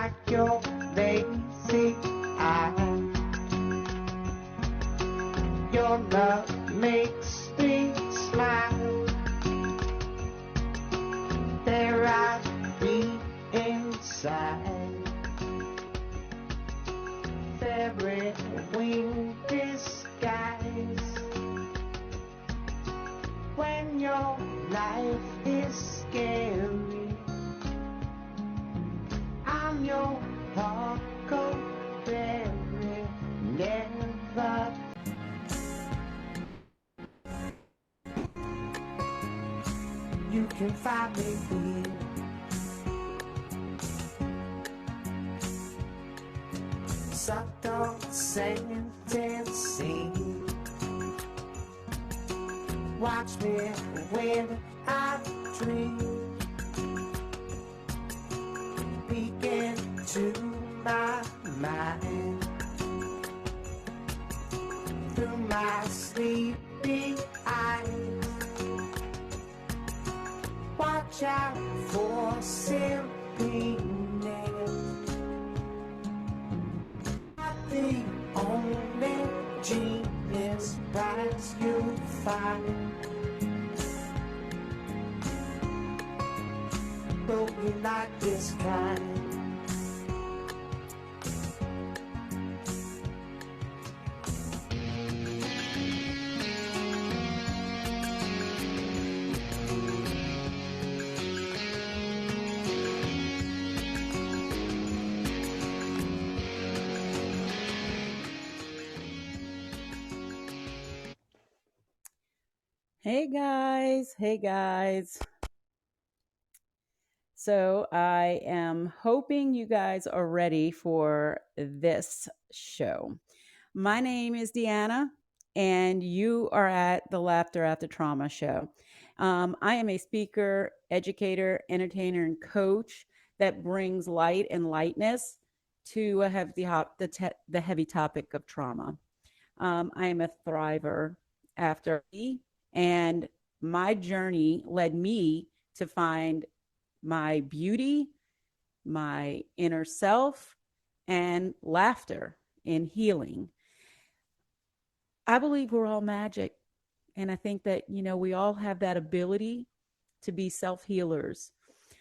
like your lazy eye. Your love makes me smile. There I be inside. Fairy wing disguise. When your life is scary, I'm your huckleberry. Never. You can find me here. Subtle sentencing. Watch me when I dream. Peek into my mind. Through my sleepy eyes. Watch out for silliness. The only genius prize you'll find. But we like this kind. Hey guys. So I am hoping you guys are ready for this show. My name is Deanna, and you are at the Laughter After Trauma show. I am a speaker, educator, entertainer, and coach that brings light and lightness to the heavy topic of trauma. I am a thriver after, and my journey led me to find my beauty, my inner self, and laughter in healing. I believe we're all magic. And I think that, we all have that ability to be self-healers.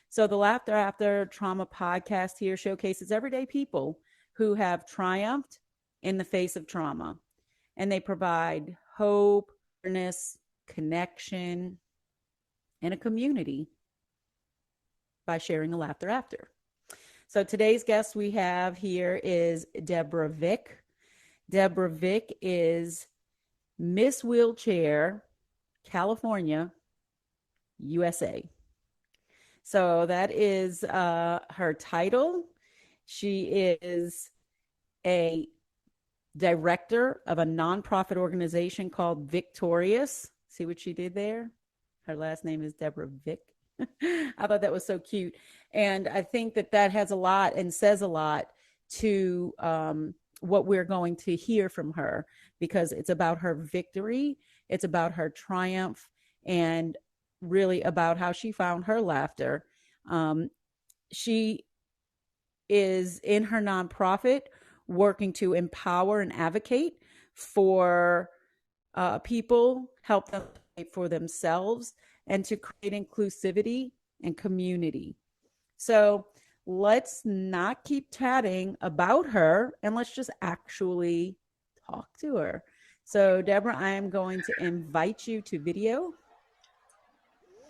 So the Laughter After Trauma podcast here showcases everyday people who have triumphed in the face of trauma. And they provide hope, awareness, connection, and a community by sharing a laughter after. So today's guest we have here is Deborah Vick. Deborah Vick is Miss Wheelchair, California, USA. So that is her title. She is a director of a nonprofit organization called VICKtorious. See what she did there? Her last name is Deborah Vick. I thought that was so cute. And I think that has a lot and says a lot to what we're going to hear from her, because it's about her victory. It's about her triumph, and really about how she found her laughter. She is in her nonprofit working to empower and advocate for people, help them for themselves, and to create inclusivity and community. So let's not keep chatting about her, and let's just actually talk to her. So Deborah, I am going to invite you to video.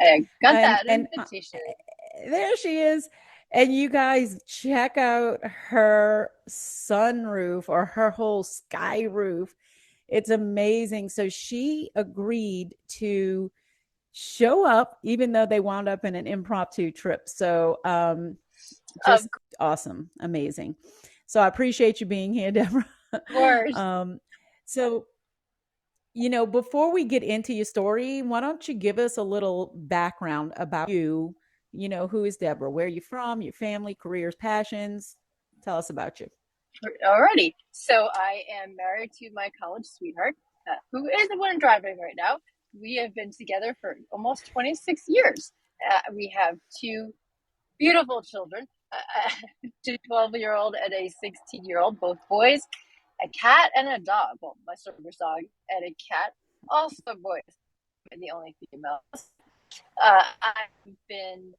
I got that invitation. There she is. And you guys check out her sunroof, or her whole sky roof. It's amazing. So she agreed to show up, even though they wound up in an impromptu trip. So just awesome. Amazing. So I appreciate you being here, Deborah. Of course. So, before we get into your story, why don't you give us a little background about you? Who is Deborah? Where are you from? Your family, careers, passions? Tell us about you. Alrighty. So I am married to my college sweetheart, who is the one driving right now. We have been together for almost 26 years. We have two beautiful children. a 12-year-old and a 16-year-old, both boys, a cat and a dog. Well, my service dog and a cat, also boys. I'm the only female. I've been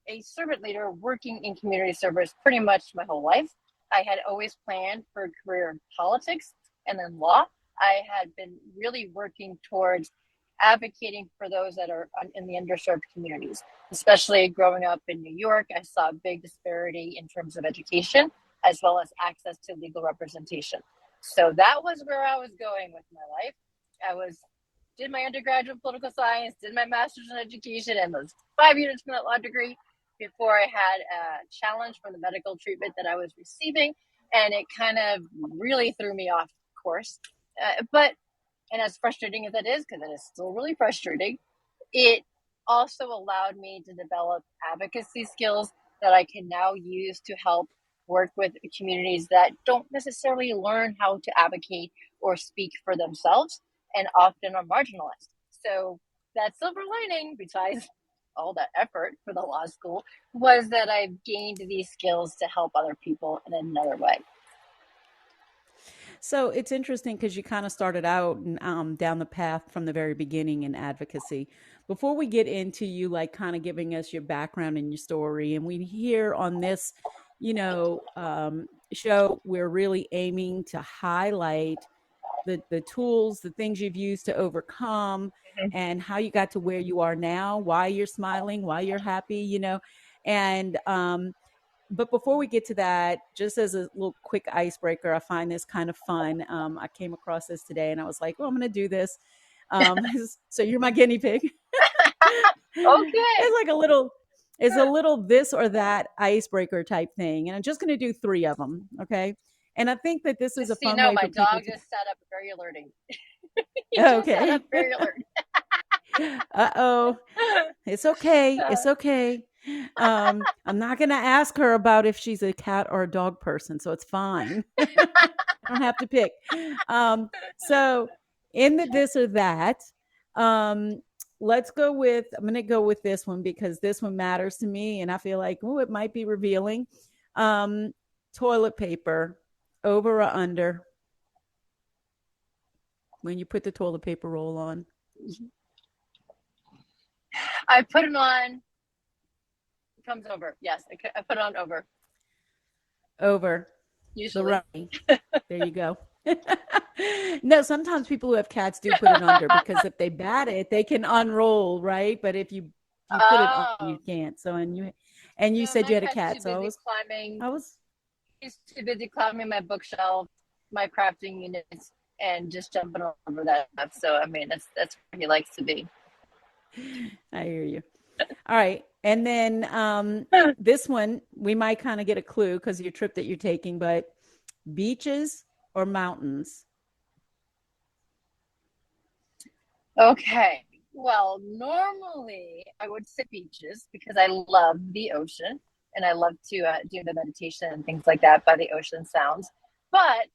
a servant leader working in community service pretty much my whole life. I had always planned for a career in politics and then law. I had been really working towards advocating for those that are in the underserved communities, especially growing up in New York. I saw a big disparity in terms of education as well as access to legal representation. So that was where I was going with my life. I did my undergraduate in political science, did my master's in education, and was 5 units from that law degree before I had a challenge from the medical treatment that I was receiving, and it kind of really threw me off course. And as frustrating as that is, because it is still really frustrating, it also allowed me to develop advocacy skills that I can now use to help work with communities that don't necessarily learn how to advocate or speak for themselves and often are marginalized. So that silver lining, besides all that effort for the law school, was that I've gained these skills to help other people in another way. So it's interesting because you kind of started out down the path from the very beginning in advocacy. Before we get into you, like kind of giving us your background and your story, and we hear on this, show, we're really aiming to highlight the tools, the things you've used to overcome, and how you got to where you are now, why you're smiling, why you're happy, and but before we get to that, just as a little quick icebreaker, I find this kind of fun. I came across this today and I was like, well, I'm going to do this. So you're my guinea pig. Okay. It's a little this or that icebreaker type thing. And I'm just going to do 3 of them. Okay. And I think that this is a fun way my for people dog just sat up very alerting. Okay. Sat up very alert. Uh-oh. It's okay. It's okay. I'm not going to ask her about if she's a cat or a dog person, so it's fine. I don't have to pick. So in the this or that, let's go with, I'm going to go with this one because this one matters to me and I feel like, it might be revealing. Toilet paper, over or under? When you put the toilet paper roll on. I put it on. It comes over. Yes, I put it on over. Over. Usually. There you go. No, sometimes people who have cats do put it under because if they bat it, they can unroll, right? But if you put it on, you can't. So you said you had a cat, so I was too busy climbing my bookshelf, my crafting units, and just jumping over that. So I mean, that's where he likes to be. I hear you. All right. And then this one, we might kind of get a clue because of your trip that you're taking, but beaches or mountains? Okay. Well, normally I would say beaches because I love the ocean and I love to do the meditation and things like that by the ocean sounds. But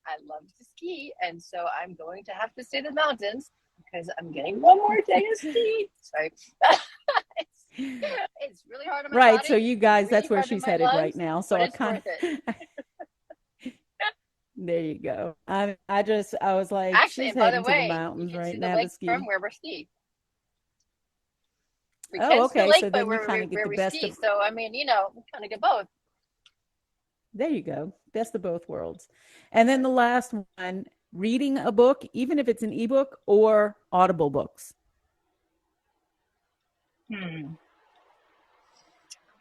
I love to ski, and so I'm going to have to say the mountains because I'm getting one more day of ski. Sorry. It's really hard on my right, body. so you guys, really that's where she's headed lungs, right now. So it's worth it. There you go. I was like, actually, she's by the heading to way, the mountains you can right see now the lake to ski. from where we ski. We Oh, can okay. see the lake, So but then you kind of get the best ski. of. So I mean, we kind of get both. There you go. Best of both worlds. And then the last one, reading a book, even if it's an ebook or Audible books.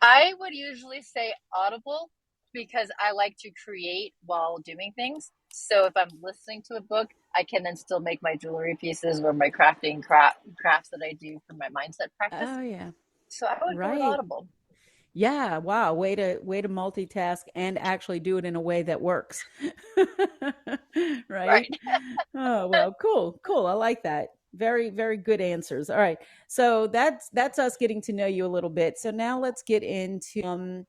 I would usually say Audible because I like to create while doing things. So if I'm listening to a book, I can then still make my jewelry pieces or my crafting crafts that I do for my mindset practice. Oh yeah. So I would go with Audible. Yeah, wow, way to multitask and actually do it in a way that works. Right? Oh, well, cool. I like that. Very, very good answers. All right. So that's us getting to know you a little bit. So now let's get into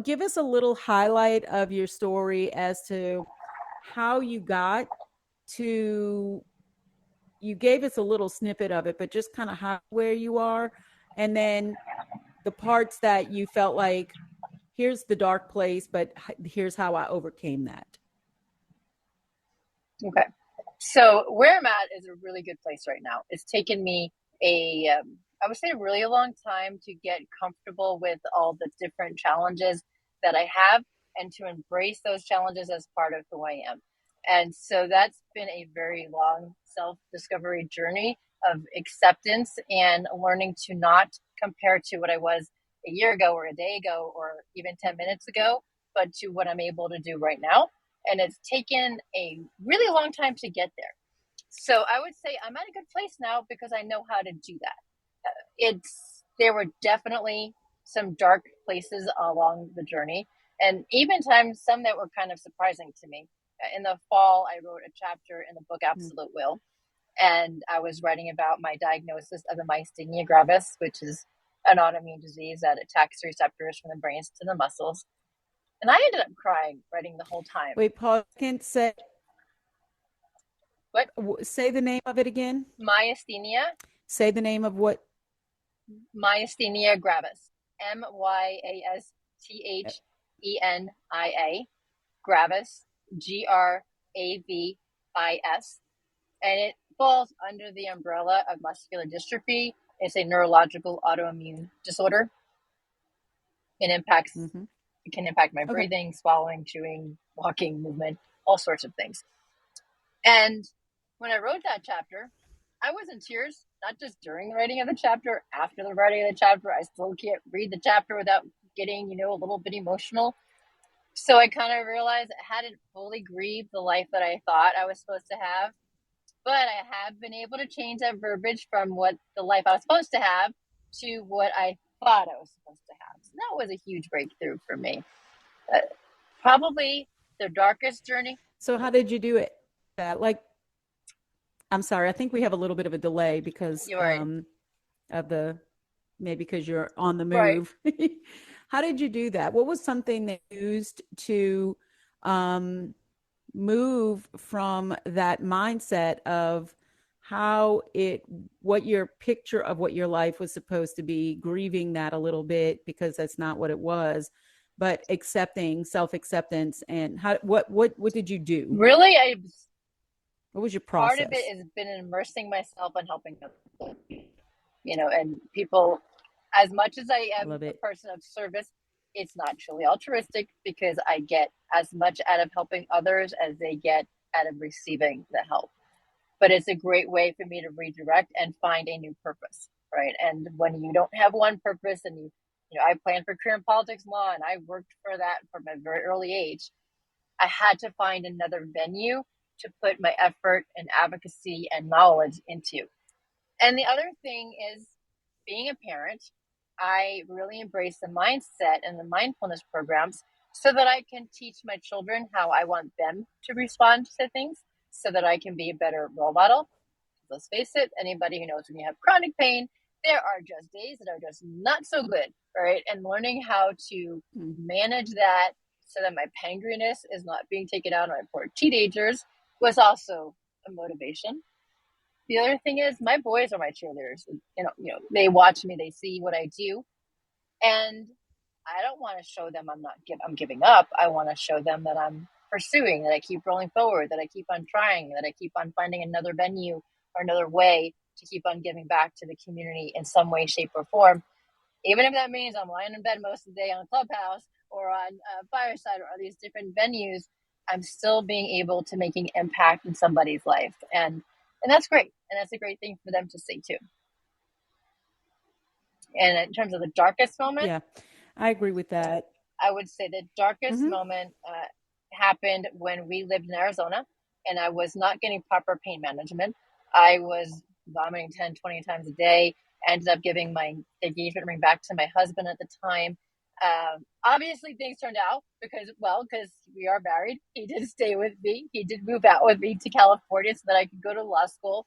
give us a little highlight of your story as to how you got to, you gave us a little snippet of it, but just kind of where you are, and then the parts that you felt like, here's the dark place, but here's how I overcame that. Okay. So where I'm at is a really good place right now. It's taken me I would say a really long time to get comfortable with all the different challenges that I have and to embrace those challenges as part of who I am. And so that's been a very long self-discovery journey of acceptance and learning to not compare to what I was a year ago or a day ago or even 10 minutes ago, but to what I'm able to do right now. And it's taken a really long time to get there. So I would say I'm at a good place now because I know how to do that. There were definitely some dark places along the journey, and even times some that were kind of surprising to me. In the fall, I wrote a chapter in the book Absolute Will, and I was writing about my diagnosis of the myasthenia gravis, which is an autoimmune disease that attacks the receptors from the brains to the muscles. And I ended up crying writing the whole time. Wait, Paul, can't say. What? Say the name of it again. Myasthenia. Say the name of what? Myasthenia gravis. Myasthenia. Gravis. Gravis. And it falls under the umbrella of muscular dystrophy. It's a neurological autoimmune disorder. It impacts. It can impact my breathing, swallowing, chewing, walking, movement, all sorts of things. And when I wrote that chapter, I was in tears, not just during the writing of the chapter, after the writing of the chapter. I still can't read the chapter without getting, a little bit emotional. So I kind of realized I hadn't fully grieved the life that I thought I was supposed to have, but I have been able to change that verbiage from what the life I was supposed to have to what I thought I was supposed to have. So that was a huge breakthrough for me. Probably the darkest journey. So how did you do it? I'm sorry, I think we have a little bit of a delay because maybe because you're on the move. Right. How did you do that? What was something that you used to move from that mindset of what your picture of what your life was supposed to be, grieving that a little bit because that's not what it was, but accepting, self-acceptance, and what did you do? Really, what was your process? Part of it has been immersing myself and helping people, and people, as much as I am a person of service, it's not truly altruistic because I get as much out of helping others as they get out of receiving the help. But it's a great way for me to redirect and find a new purpose, right? And when you don't have one purpose and I planned for career in politics and law, and I worked for that from a very early age, I had to find another venue to put my effort and advocacy and knowledge into. And the other thing is, being a parent, I really embrace the mindset and the mindfulness programs so that I can teach my children how I want them to respond to things so that I can be a better role model. Let's face it, anybody who knows when you have chronic pain, there are just days that are just not so good, right? And learning how to manage that so that my pancreas is not being taken out on my poor teenagers was also a motivation. The other thing is, my boys are my cheerleaders. They watch me, they see what I do, and I don't want to show them I'm giving up. I want to show them that I'm pursuing, that I keep rolling forward, that I keep on trying, that I keep on finding another venue or another way to keep on giving back to the community in some way, shape, or form. Even if that means I'm lying in bed most of the day on Clubhouse or on Fireside or all these different venues, I'm still being able to make an impact in somebody's life. And that's great. And that's a great thing for them to see too. And in terms of the darkest moment. Yeah, I agree with that. I would say the darkest moment happened when we lived in Arizona and I was not getting proper pain management. I was vomiting 10, 20 times a day. I ended up giving my engagement ring back to my husband at the time. Obviously things turned out because we are married. He did stay with me. He did move out with me to California so that I could go to law school.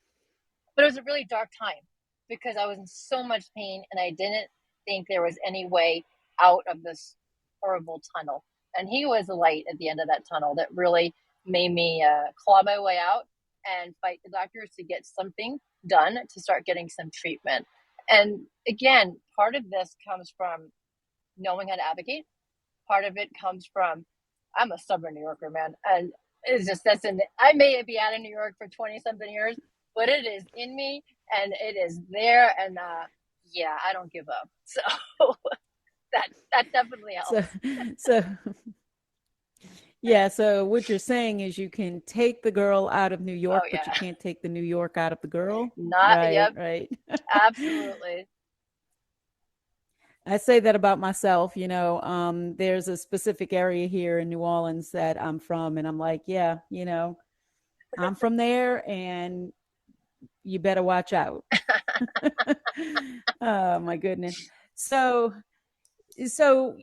But it was a really dark time because I was in so much pain and I didn't think there was any way out of this horrible tunnel. And he was the light at the end of that tunnel that really made me claw my way out and fight the doctors to get something done to start getting some treatment. And again, part of this comes from knowing how to advocate. Part of it comes from, I'm a stubborn New Yorker, man. And it's just, I may be out of New York for 20 something years, but it is in me and it is there. And yeah, I don't give up. So that definitely helps. So yeah, so what you're saying is you can take the girl out of New York, Oh, but you yeah. can't take the New York out of the girl. Not, Right, yep, right. absolutely. I say that about myself, there's a specific area here in New Orleans that I'm from, and I'm like, yeah, I'm from there and you better watch out. Oh my goodness. So so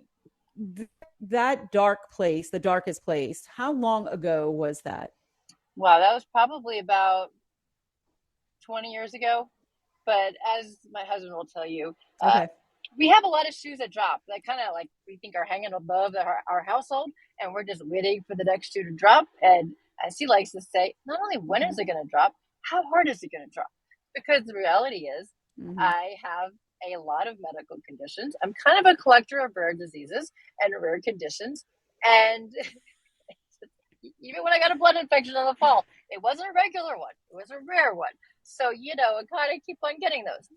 that dark place, the darkest place, how long ago was that? Wow, that was probably about 20 years ago. But as my husband will tell you, Okay. we have a lot of shoes that drop that kind of like we think are hanging above our household, and we're just waiting for the next shoe to drop. And as he likes to say, not only when is it going to drop, how hard is it going to drop? Because the reality is, Mm-hmm. I have a lot of medical conditions. I'm kind of a collector of rare diseases and rare conditions. And even when I got a blood infection in the fall, it wasn't a regular one, it was a rare one. So, I kind of keep on getting those.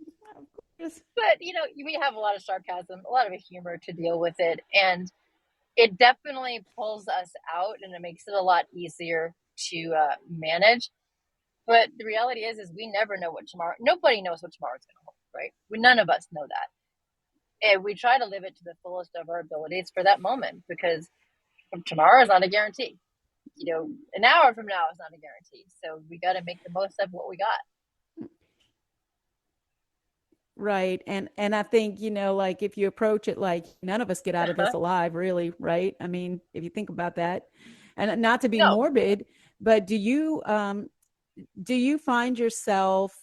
But, we have a lot of sarcasm, a lot of humor to deal with it. And it definitely pulls us out and it makes it a lot easier to manage. But the reality is we never know what nobody knows what tomorrow's going to hold, right? None of us know that. And we try to live it to the fullest of our abilities for that moment, because tomorrow is not a guarantee. An hour from now is not a guarantee. So we got to make the most of what we got. Right. And I think, like if you approach it like none of us get out of this alive, really, right? I mean, if you think about that. And not to be No. morbid, but do you find yourself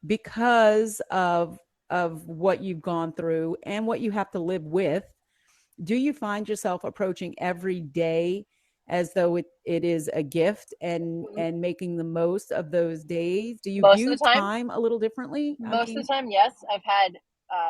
because of what you've gone through and what you have to live with, do you find yourself approaching every day as though it is a gift and making the most of those days? Do you Most of view the time, time a little differently? I most mean, of the time, yes. I've had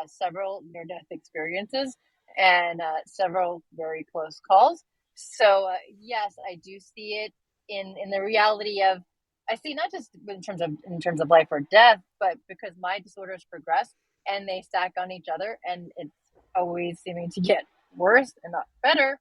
several near-death experiences and several very close calls. So yes, I do see it in the reality of, I see not just in terms of life or death, but because my disorders progress and they stack on each other, and it's always seeming to get worse and not better.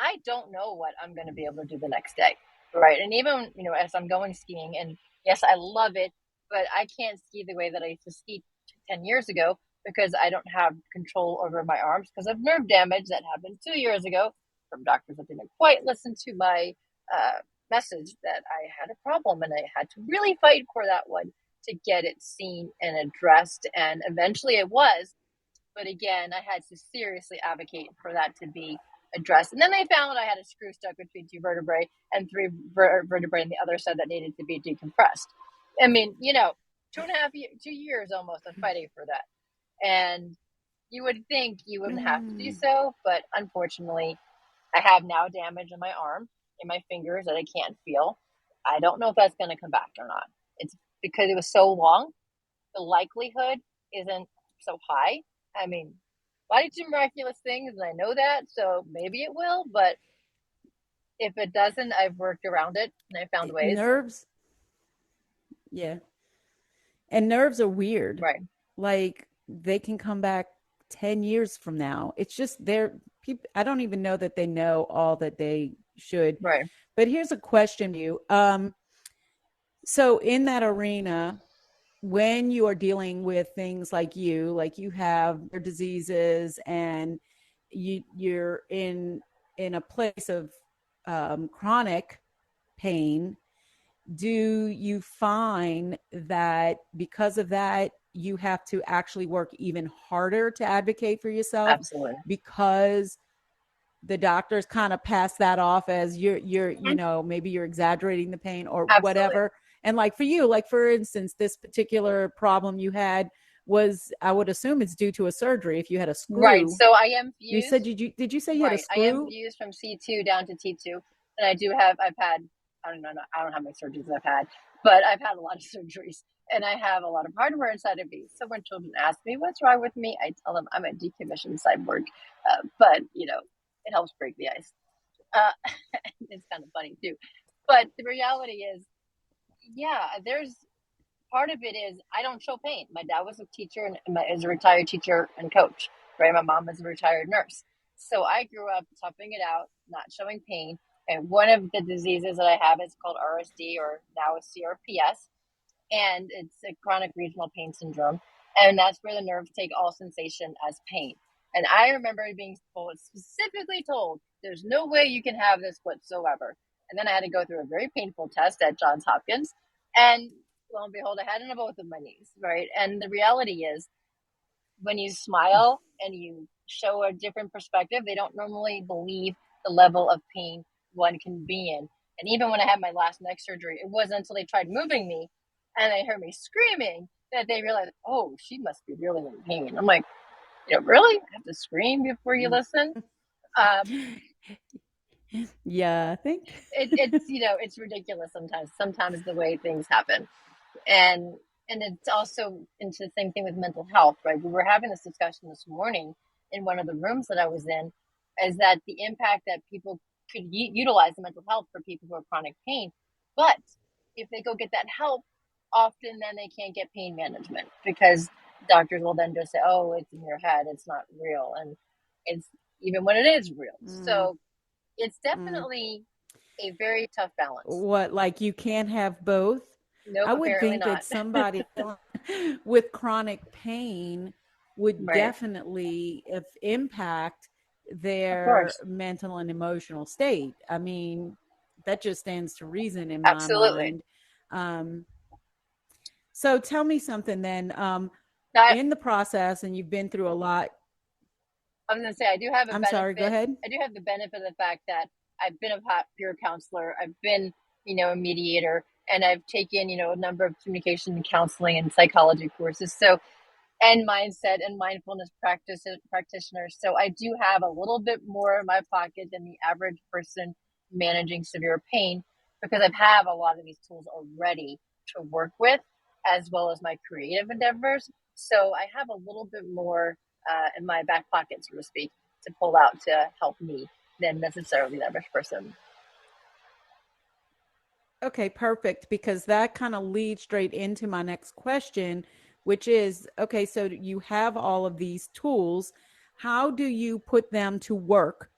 I don't know what I'm going to be able to do the next day, right? And even as I'm going skiing, and yes, I love it, but I can't ski the way that I used to ski 10 years ago because I don't have control over my arms because of nerve damage that happened 2 years ago from doctors that didn't quite listen to my message that I had a problem, and I had to really fight for that one to get it seen and addressed. And eventually it was. But again, I had to seriously advocate for that to be addressed. And then they found I had a screw stuck between two vertebrae and three vertebrae on the other side that needed to be decompressed. I mean, 2 years almost of fighting for that. And you would think you wouldn't have to do so, but unfortunately, I have now damage in my arm, in my fingers that I can't feel. I don't know if that's going to come back or not. It's because it was so long. The likelihood isn't so high. I mean, body do miraculous things, and I know that, so maybe it will. But if it doesn't, I've worked around it and I found ways. nerves. Yeah. And nerves are weird. Right. Like they can come back 10 years from now. It's just people, I don't even know that they know all that they should. Right. But here's a question to you. So in that arena, when you are dealing with things like you have your diseases and you're in a place of chronic pain, do you find that because of that you have to actually work even harder to advocate for yourself Absolutely. because the doctors kind of pass that off as you're maybe you're exaggerating the pain or Absolutely. whatever? And like for you, like for instance, this particular problem you had was, I would assume it's due to a surgery. If you had a screw, right? So I am fused. You said did you say you had a screw? I am fused from C2 down to T2, and I've had, I don't know, I don't know how many surgeries I've had, but I've had a lot of surgeries. and I have a lot of hardware inside of me. So when children ask me what's wrong with me, I tell them I'm a decommissioned cyborg. But it helps break the ice. Uh, it's kind of funny too. But the reality is, yeah, there's part of it is I don't show pain. My dad was a teacher and is a retired teacher and coach, right? My mom is a retired nurse. So I grew up toughing it out, not showing pain. And one of the diseases that I have is called RSD, or now is CRPS, and it's a chronic regional pain syndrome. And that's where the nerves take all sensation as pain. And I remember being specifically told, there's no way you can have this whatsoever. And then I had to go through a very painful test at Johns Hopkins. And lo and behold, I had it on both of my knees, right? And the reality is, when you smile and you show a different perspective, they don't normally believe the level of pain one can be in. And even when I had my last neck surgery, it wasn't until they tried moving me and they heard me screaming that they realized, oh, she must be really in pain. I'm like, really? I have to scream before you listen? Yeah, I think it's ridiculous sometimes. Sometimes the way things happen, and it's also into the same thing with mental health, right? We were having this discussion this morning in one of the rooms that I was in, is that the impact that people could utilize the mental health for people who have chronic pain, but if they go get that help, often then they can't get pain management because doctors will then just say, oh, it's in your head, it's not real, and it's even when it is real. So it's definitely a very tough balance. What, like you can't have both? Nope, I would apparently think not. that somebody with chronic pain would Right. definitely impact Of their course. mental and emotional state. I mean, that just stands to reason in my Absolutely. mind. So tell me something then. Now, In the process, and you've been through a lot. I was going to say, I do have a I'm benefit. sorry, go ahead. I do have the benefit of the fact that I've been a peer counselor. I've been, a mediator, and I've taken, a number of communication and counseling and psychology courses. So, and mindset and mindfulness practitioners. So I do have a little bit more in my pocket than the average person managing severe pain because I have a lot of these tools already to work with, as well as my creative endeavors. So I have a little bit more in my back pocket, so to speak, to pull out to help me than necessarily the average person. Okay, perfect. Because that kind of leads straight into my next question, which is okay, so you have all of these tools. How do you put them to work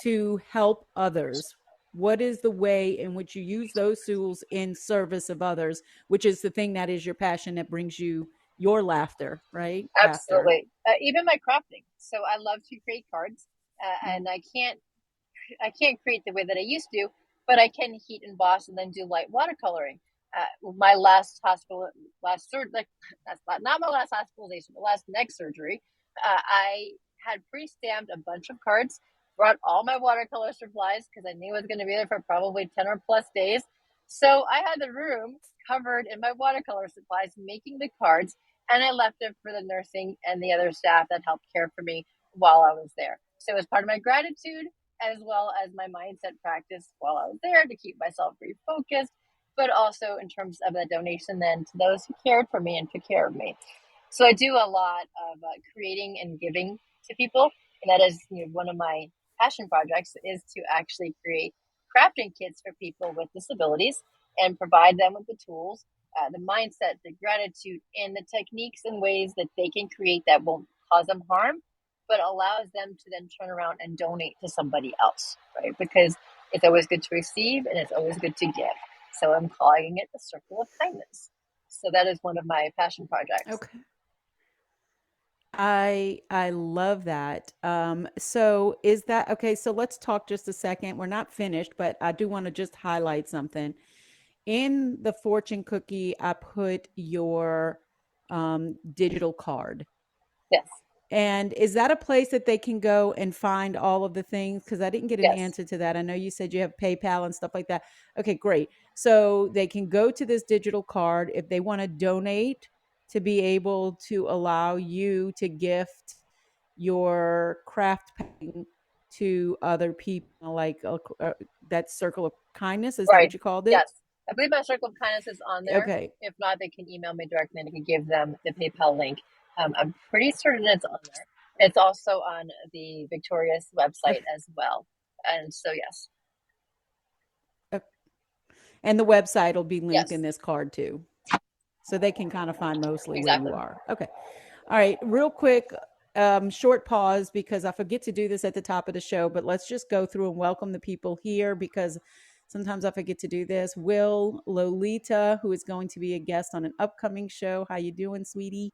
to help others? What is the way in which you use those tools in service of others, which is the thing that is your passion that brings you your laughter, right? After. Absolutely. Even my crafting. So I love to create cards, and I can't create the way that I used to, but I can heat emboss and then do light watercoloring. My last surgery, like that's not my last hospitalization, the last neck surgery, I had pre-stamped a bunch of cards, brought all my watercolor supplies because I knew it was going to be there for probably 10 or plus days. So I had the room covered in my watercolor supplies making the cards, and I left it for the nursing and the other staff that helped care for me while I was there. So it was part of my gratitude as well as my mindset practice while I was there to keep myself refocused, but also in terms of the donation then to those who cared for me and took care of me. So I do a lot of creating and giving to people, and that is one of my passion projects is to actually create crafting kits for people with disabilities and provide them with the tools, the mindset, the gratitude, and the techniques and ways that they can create that won't cause them harm, but allows them to then turn around and donate to somebody else, right? Because it's always good to receive and it's always good to give. So I'm calling it the circle of kindness. So that is one of my passion projects. Okay. I love that. So is that okay? So let's talk just a second. We're not finished, but I do want to just highlight something. In the fortune cookie, I put your digital card. Yes. And is that a place that they can go and find all of the things? Because I didn't get an Yes. answer to that. I know you said you have PayPal and stuff like that. Okay, great. So they can go to this digital card if they want to donate to be able to allow you to gift your craft painting to other people, like that circle of kindness. Is that Right. what you called it? Yes. I believe my circle of kindness is on there. Okay. If not, they can email me directly and I can give them the PayPal link. I'm pretty certain it's on there. It's also on the Victorious website as well. And so, yes. And the website will be linked Yes, in this card too. So they can kind of find mostly where exactly. you are. Okay. All right. Real quick, short pause because I forget to do this at the top of the show, but let's just go through and welcome the people here because sometimes I forget to do this. Will, Lolita, who is going to be a guest on an upcoming show. How you doing, sweetie?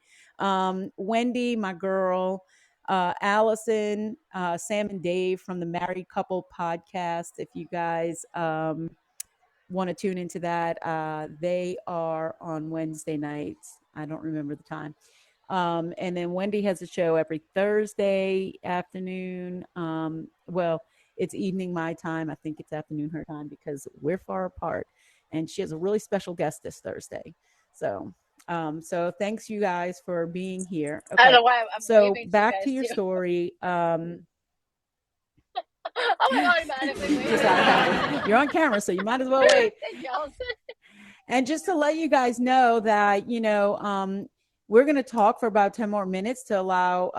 Wendy, my girl. Allison, Sam and Dave from the Married Couple podcast. If you guys want to tune into that, they are on Wednesday nights. I don't remember the time. And then Wendy has a show every Thursday afternoon. Well, it's evening my time. I think it's afternoon her time because we're far apart. And she has a really special guest this Thursday. So thanks you guys for being here. Okay. I don't know why I'm so waving back to to you your guys story. Oh my God, automatically waving. Just automatically. You're on camera, so you might as well wait. Thank you, Allison. And just to let you guys know that, we're going to talk for about 10 more minutes to allow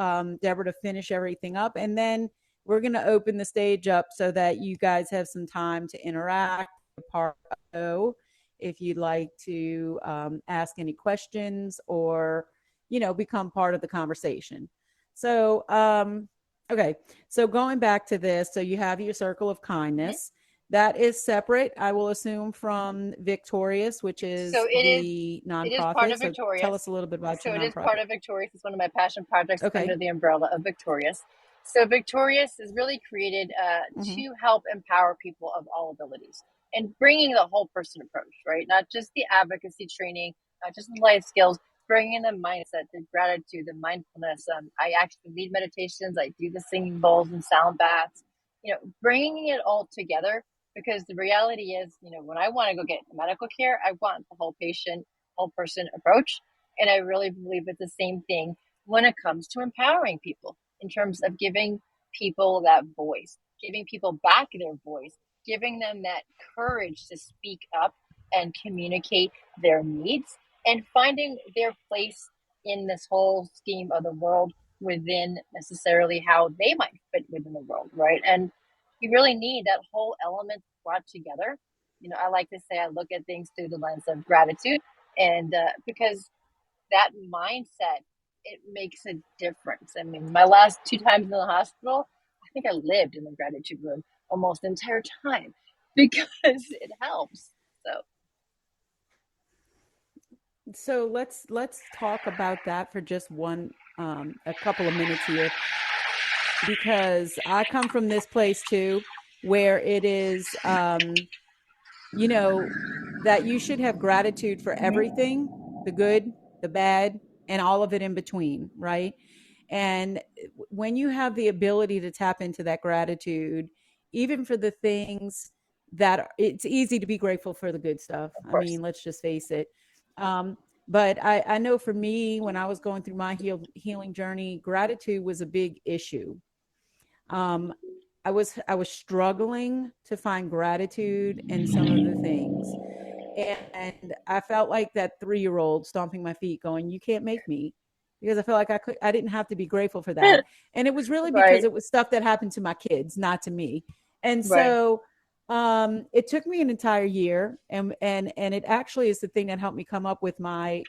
Deborah to finish everything up. And then we're going to open the stage up so that you guys have some time to interact. Part O, if you'd like to ask any questions or, become part of the conversation. So, okay. So going back to this, so you have your circle of kindness. That is separate, I will assume, from Victorious, which is the nonprofit. It is part of so Victorious. Tell us a little bit about your nonprofit. So it is part of Victorious. It's one of my passion projects Okay. under the umbrella of Victorious. So Victorious is really created to help empower people of all abilities and bringing the whole person approach, right? Not just the advocacy training, not just the life skills, bringing the mindset, the gratitude, the mindfulness. I actually lead meditations. I do the singing bowls and sound baths, bringing it all together. Because the reality is, when I want to go get medical care, I want the whole patient, whole person approach. And I really believe it's the same thing when it comes to empowering people in terms of giving people that voice, giving people back their voice, giving them that courage to speak up and communicate their needs and finding their place in this whole scheme of the world within necessarily how they might fit within the world, right? And you really need that whole element brought together. I like to say I look at things through the lens of gratitude, and because that mindset, it makes a difference. I mean, my last 2 times in the hospital, I think I lived in the gratitude room almost the entire time because it helps. So let's talk about that for just a couple of minutes here, because I come from this place too, where it is, that you should have gratitude for everything, the good, the bad, and all of it in between, right? And when you have the ability to tap into that gratitude, even for the things that it's easy to be grateful for the good stuff. I mean, let's just face it. But I know for me, when I was going through my healing journey, gratitude was a big issue. I was struggling to find gratitude in some of the things. And I felt like that 3-year-old stomping my feet going, you can't make me, because I felt like I didn't have to be grateful for that. And it was really because it was stuff that happened to my kids, not to me. And so it took me an entire year, and it actually is the thing that helped me come up with my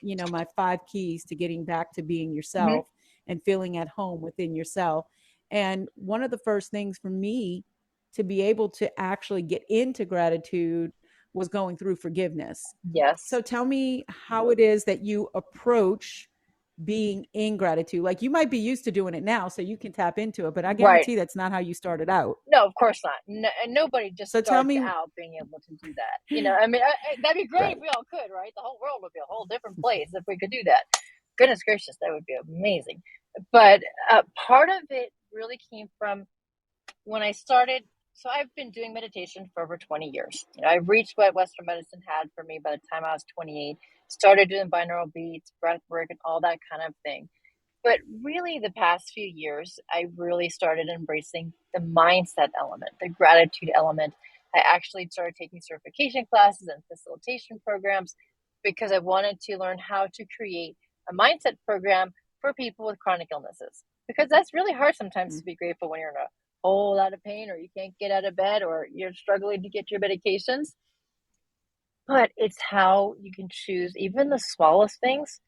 5 keys to getting back to being yourself and feeling at home within yourself. And one of the first things for me to be able to actually get into gratitude was going through forgiveness. Yes. So tell me how it is that you approach being in gratitude. Like, you might be used to doing it now, so you can tap into it, but I guarantee that's not how you started out. No, of course not. And nobody just So starts tell me, out being able to do that. I mean, that'd be great if we all could, right? The whole world would be a whole different place if we could do that. Goodness gracious, that would be amazing. But part of it really came from when I started. So I've been doing meditation for over 20 years. I've reached what Western medicine had for me by the time I was 28. Started doing binaural beats, breath work, and all that kind of thing. But really, the past few years, I really started embracing the mindset element, the gratitude element, I actually started taking certification classes and facilitation programs because I wanted to learn how to create a mindset program for people with chronic illnesses. Because that's really hard sometimes to be grateful when you're in a whole lot of pain, or you can't get out of bed, or you're struggling to get your medications. But it's how you can choose even the smallest things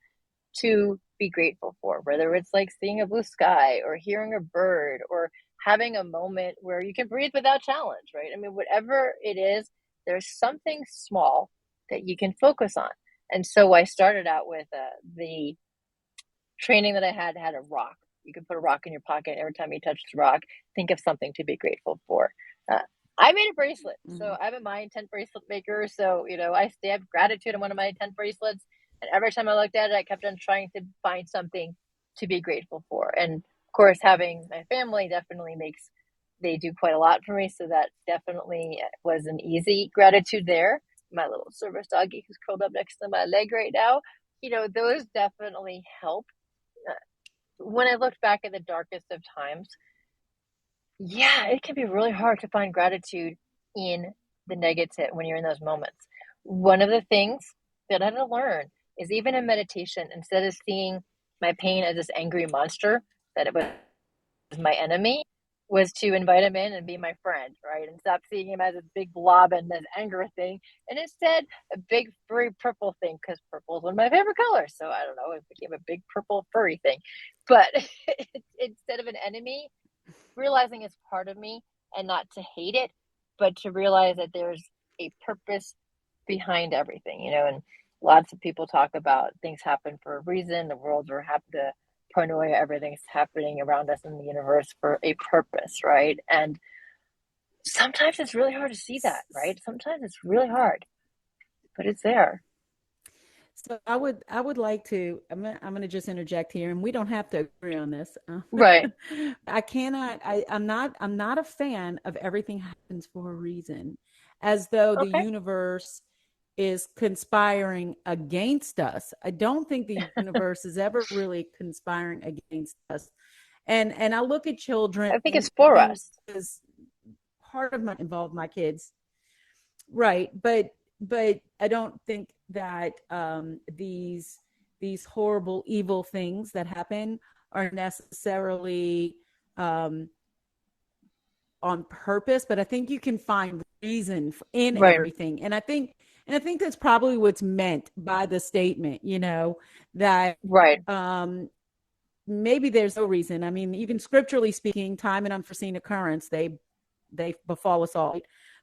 to be grateful for, whether it's like seeing a blue sky or hearing a bird or having a moment where you can breathe without challenge, right? I mean, whatever it is, there's something small that you can focus on. And so I started out with the training that I had a rock. You can put a rock in your pocket. Every time you touch the rock, think of something to be grateful for. I made a bracelet. So I'm a my intent bracelet maker. So, I stamped gratitude on one of my intent bracelets. And every time I looked at it, I kept on trying to find something to be grateful for. And of course, having my family definitely they do quite a lot for me. So that definitely was an easy gratitude there. My little service doggy who's curled up next to my leg right now, those definitely help. When I looked back at the darkest of times, yeah, it can be really hard to find gratitude in the negative when you're in those moments. One of the things that I had to learn is, even in meditation, instead of seeing my pain as this angry monster, that it was my enemy, was to invite him in and be my friend, right? And stop seeing him as a big blob and this anger thing, and instead a big furry purple thing, because purple is one of my favorite colors. So I don't know, it became a big purple furry thing. But instead of an enemy, realizing it's part of me, and not to hate it, but to realize that there's a purpose behind everything, and lots of people talk about things happen for a reason. The worlds are happy, the paranoia, everything's happening around us in the universe for a purpose, right? And sometimes it's really hard to see that, right? Sometimes it's really hard, but it's there. So I would like to, I'm gonna just interject here, and we don't have to agree on this. Right. I'm not a fan of everything happens for a reason, as though the Okay. universe is conspiring against us. I don't think the universe is ever really conspiring against us. And I look at children I think and it's for things, us. because part of my involved my kids. Right, but I don't think that these horrible, evil things that happen are necessarily um, on purpose. But I think you can find reason in Right. everything, and I think that's probably what's meant by the statement. That Right. um, maybe there's no reason. I mean, even scripturally speaking, time and unforeseen occurrence, they befall us all.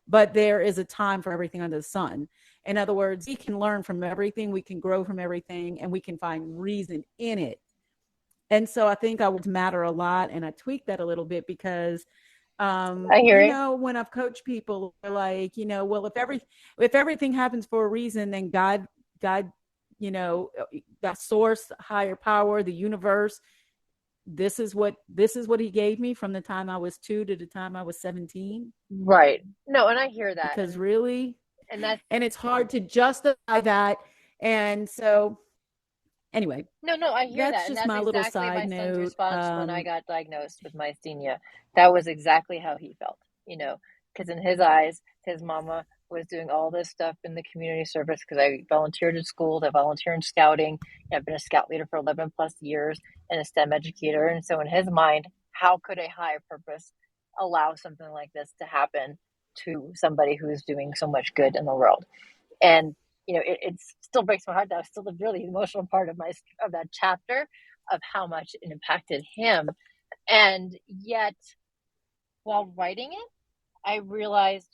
But there is a time for everything under the sun. In other words, we can learn from everything, we can grow from everything, and we can find reason in it. And so I think I would matter a lot, and I tweak that a little bit because I hear it. when I've coached people, they're like, well, if everything happens for a reason, then God, that source, higher power, the universe, this is what he gave me from the time I was 2 to the time I was 17. Right. No, and I hear that. Because really, And that's and it's hard to justify that. And so anyway, No, I hear that's that. And just that's my little exactly side my son's note. response when I got diagnosed with myasthenia. That was exactly how he felt, because in his eyes, his mama was doing all this stuff in the community service, because I volunteered in schools, I volunteer in scouting. I've been a scout leader for 11 plus years and a STEM educator. And so in his mind, how could a higher purpose allow something like this to happen to somebody who is doing so much good in the world? And it still breaks my heart. That was still the really emotional part of that chapter, of how much it impacted him. And yet, while writing it, I realized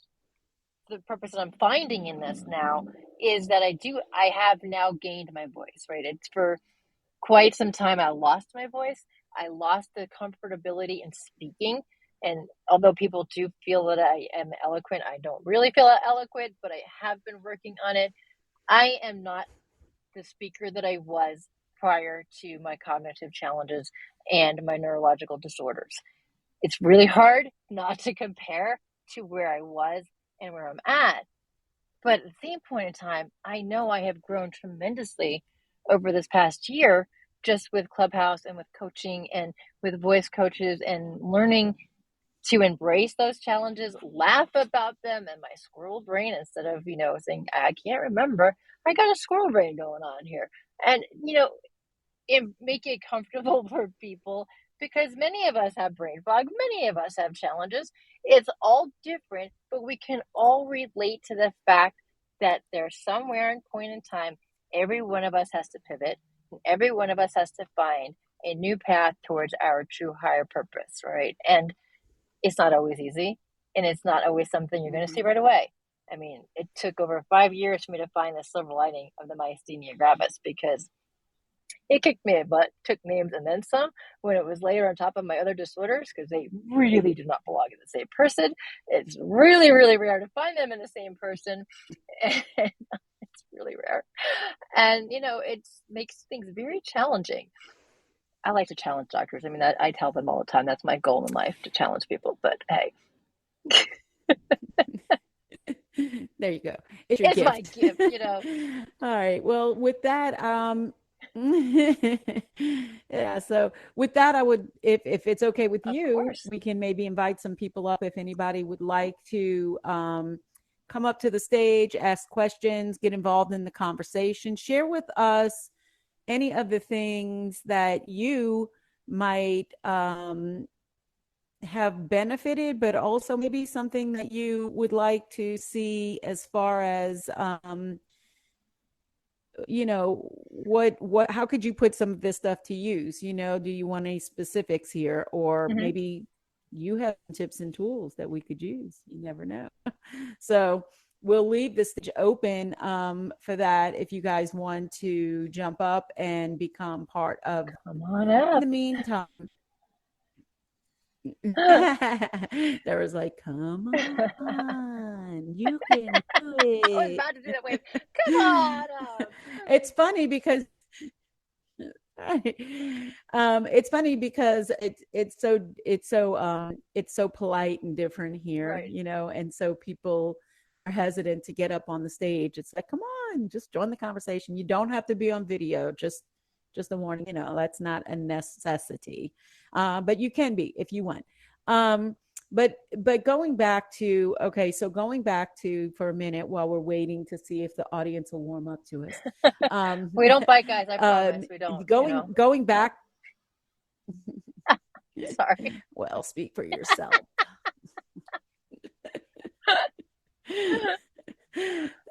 the purpose that I'm finding in this now is that I have now gained my voice, right? It's for quite some time I lost my voice. I lost the comfortability in speaking. And although people do feel that I am eloquent, I don't really feel eloquent, but I have been working on it. I am not the speaker that I was prior to my cognitive challenges and my neurological disorders. It's really hard not to compare to where I was and where I'm at. But at the same point in time, I know I have grown tremendously over this past year, just with Clubhouse and with coaching and with voice coaches, and learning to embrace those challenges, laugh about them, and my squirrel brain, instead of, saying, I can't remember, I got a squirrel brain going on here. And, make it comfortable for people, because many of us have brain fog, many of us have challenges. It's all different, but we can all relate to the fact that there's somewhere in point in time, every one of us has to pivot, and every one of us has to find a new path towards our true higher purpose, right? And it's not always easy, and it's not always something you're going to see right away. I mean, it took over 5 years for me to find the silver lining of the myasthenia gravis, because it kicked me in the butt, took names and then some, when it was later on top of my other disorders, because they really do not belong in the same person. It's really, really rare to find them in the same person. And it's really rare. And, it makes things very challenging. I like to challenge doctors. I mean, I tell them all the time, that's my goal in life, to challenge people. But hey. There you go. It's your gift. My gift, All right. Well, with that, yeah. So with that, I would, if it's okay with you, we can maybe invite some people up if anybody would like to come up to the stage, ask questions, get involved in the conversation, share with us any of the things that you might have benefited, but also maybe something that you would like to see as far as how could you put some of this stuff to use? Do you want any specifics here, or maybe you have tips and tools that we could use? You never know. So we'll leave the stage open for that, if you guys want to jump up and become part of. Come on up. In the meantime, there was like, come on, you can do it. I was about to do that wave. Come on up. It's funny because it's so polite and different here, right. And so people are hesitant to get up on the stage. It's like, come on, just join the conversation. You don't have to be on video. Just a warning, that's not a necessity. But you can be if you want. But going back to for a minute while we're waiting to see if the audience will warm up to us. We don't bite, guys. I promise we don't. Going back. Sorry. Well, speak for yourself.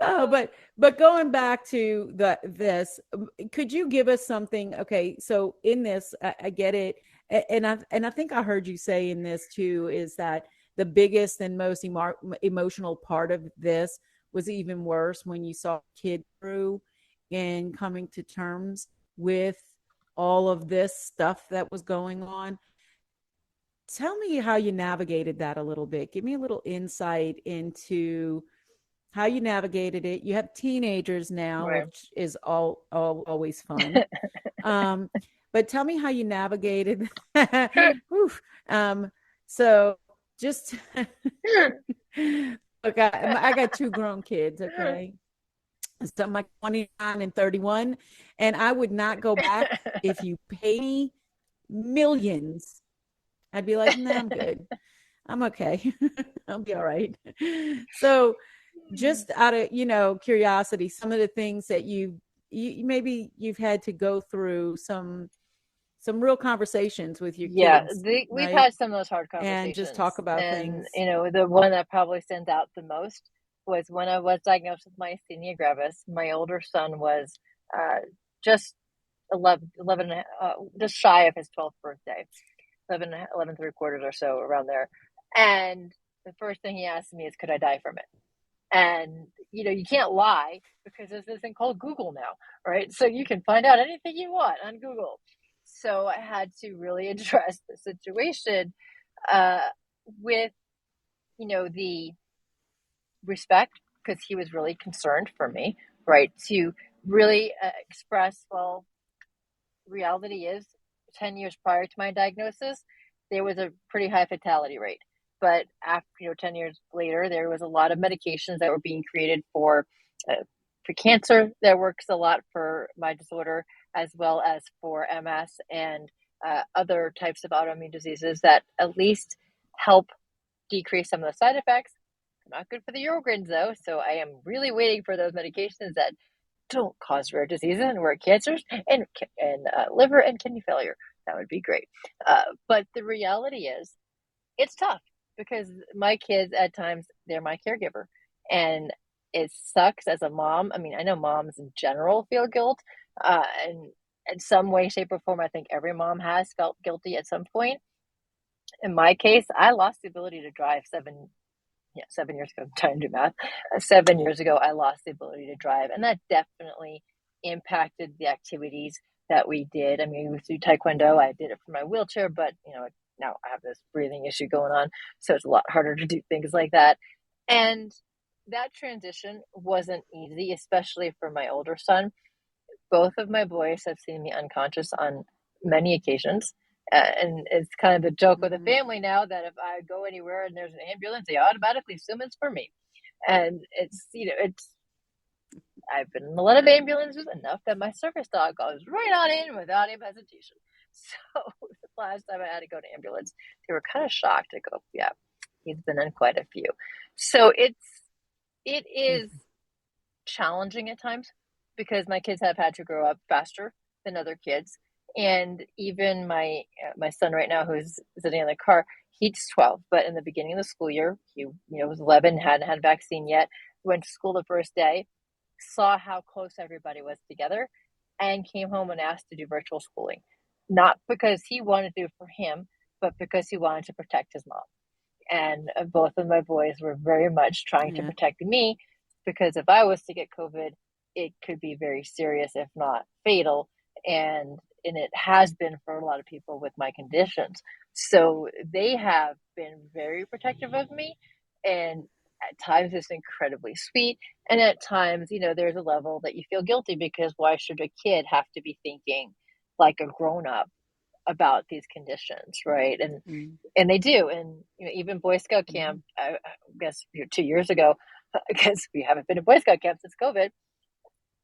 Oh, but going back to this, could you give us something? Okay, so in this, I get it, and I think I heard you say in this too, is that the biggest and most emotional part of this was even worse when you saw kid through and coming to terms with all of this stuff that was going on. Tell me how you navigated that a little bit. Give me a little insight into how you navigated it. You have teenagers now, right, which is always fun. But tell me how you navigated. So just look, I got 2 grown kids. Okay, so I'm like 29 and 31, and I would not go back if you pay me millions. I'd be like, nah, I'm good. I'm okay. I'll be all right. So just out of, curiosity, some of the things that you maybe you've had to go through some real conversations with your kids. We've had some of those hard conversations. And just talk about things. The one that probably stands out the most was when I was diagnosed with myasthenia gravis. My older son was just 11 just shy of his 12th birthday. 11 3/4 or so, around there. And the first thing he asked me is, could I die from it? And, you can't lie, because there's this thing called Google now, right? So you can find out anything you want on Google. So I had to really address the situation with, the respect, because he was really concerned for me, right? To really express, well, reality is 10 years prior to my diagnosis, there was a pretty high fatality rate. But after 10 years later, there was a lot of medications that were being created for cancer that works a lot for my disorder, as well as for MS and other types of autoimmune diseases that at least help decrease some of the side effects. Not good for the Eurogrins though, so I am really waiting for those medications that don't cause rare diseases and rare cancers and liver and kidney failure. That would be great. But the reality is, it's tough because my kids at times, they're my caregiver, and it sucks as a mom. I mean, I know moms in general feel guilt, and in some way, shape, or form, I think every mom has felt guilty at some point. In my case, I lost the ability to drive 7 years ago. I'm trying to do math. 7 years ago, I lost the ability to drive, and that definitely impacted the activities that we did. I mean, we do Taekwondo. I did it for my wheelchair, but now I have this breathing issue going on, so it's a lot harder to do things like that. And that transition wasn't easy, especially for my older son. Both of my boys have seen me unconscious on many occasions. And it's kind of the joke of the family now that if I go anywhere and there's an ambulance, they automatically assume it's for me. And I've been in a lot of ambulances enough that my service dog goes right on in without any hesitation. So the last time I had to go to ambulance, they were kind of shocked. I go, yeah, he's been in quite a few. So it is challenging at times because my kids have had to grow up faster than other kids. And even my son right now, who's sitting in the car, he's 12. But in the beginning of the school year, he was 11, hadn't had a vaccine yet, went to school the first day, saw how close everybody was together, and came home and asked to do virtual schooling. Not because he wanted to do it for him, but because he wanted to protect his mom. And both of my boys were very much trying to protect me, because if I was to get COVID, it could be very serious, if not fatal. And it has been for a lot of people with my conditions. So they have been very protective of me. And at times it's incredibly sweet. And at times, there's a level that you feel guilty because why should a kid have to be thinking like a grown-up about these conditions, right? And they do. And even Boy Scout camp, I guess 2 years ago, because we haven't been to Boy Scout camp since COVID,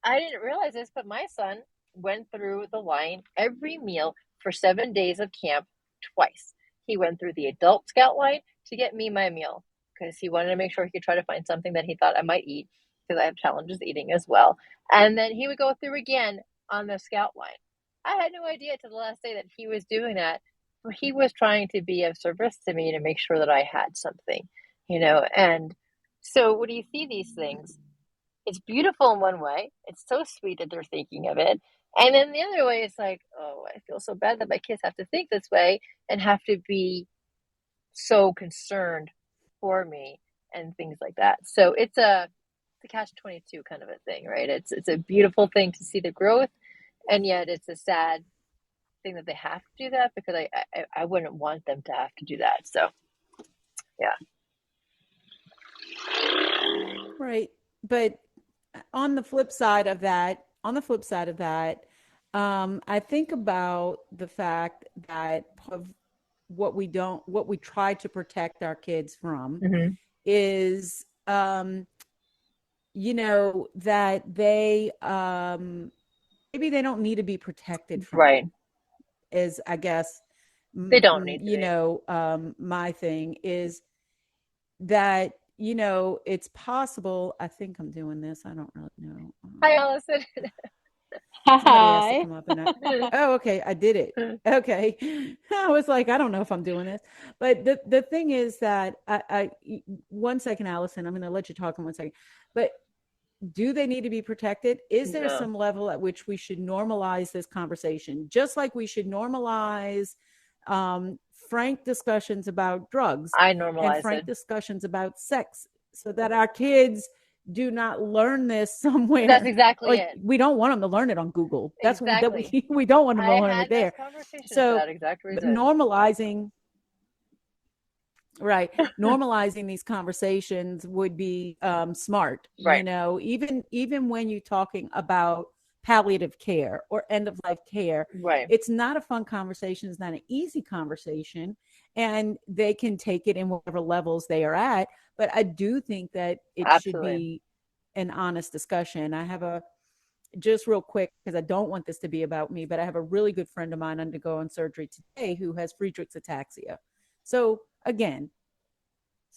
I didn't realize this, but my son went through the line every meal for 7 days of camp twice. He went through the adult scout line to get me my meal because he wanted to make sure he could try to find something that he thought I might eat, because I have challenges eating as well. And then he would go through again on the scout line. I had no idea till the last day that he was doing that. He was trying to be of service to me to make sure that I had something, And so when you see these things, it's beautiful in one way. It's so sweet that they're thinking of it. And then the other way, it's like, oh, I feel so bad that my kids have to think this way and have to be so concerned for me and things like that. So it's a catch-22 kind of a thing, right? It's a beautiful thing to see the growth, and yet it's a sad thing that they have to do that, because I wouldn't want them to have to do that. So, yeah. Right. But on the flip side of that, I think about the fact that of what we try to protect our kids from is, that they, maybe they don't need to be protected from Right. it, is, I guess, They don't need to my thing is that, it's possible. I think I'm doing this. I don't really know. Hi, Allison. Somebody has to come up and oh, okay, I did it. Okay. I was like, I don't know if I'm doing this. But the thing is that I 1 second, Allison, I'm going to let you talk in 1 second. But do they need to be protected? Is there some level at which we should normalize this conversation? Just like we should normalize frank discussions about drugs I normalize and frank discussions about sex, so that our kids do not learn this somewhere. That's exactly it. We don't want them to learn it on Google. That's exactly. we don't want them to learn it there. So for that exact reason. Normalizing these conversations would be smart. Right. Even when you're talking about palliative care or end of life care, right, it's not a fun conversation. It's not an easy conversation, and they can take it in whatever levels they are at. But I do think that it should be an honest discussion. I have just real quick, because I don't want this to be about me, but I have a really good friend of mine undergoing surgery today who has Friedreich's ataxia. So again,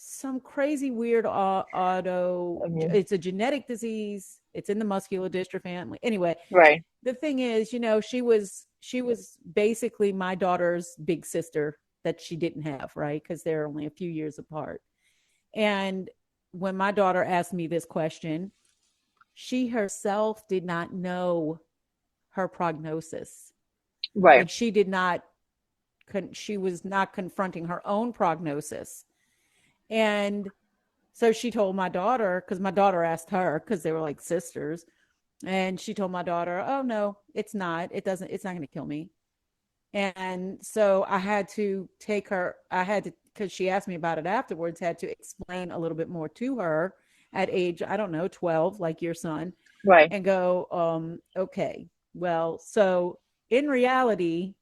some crazy weird Immune. it's a genetic disease. It's in the muscular dystrophy family. Anyway, Right. the thing is, she was basically my daughter's big sister that she didn't have, right? Because they're only a few years apart. And when my daughter asked me this question, she herself did not know her prognosis. Right. Like she did not, she was not confronting her own prognosis. And so she told my daughter, because my daughter asked her, because they were like sisters, and she told my daughter, "Oh no, it's not. It doesn't. It's not going to kill me." And so I had to take her. I had to, because she asked me about it afterwards. Had to explain a little bit more to her at age, I don't know, 12, like your son, Right. and go, okay, well, so in reality,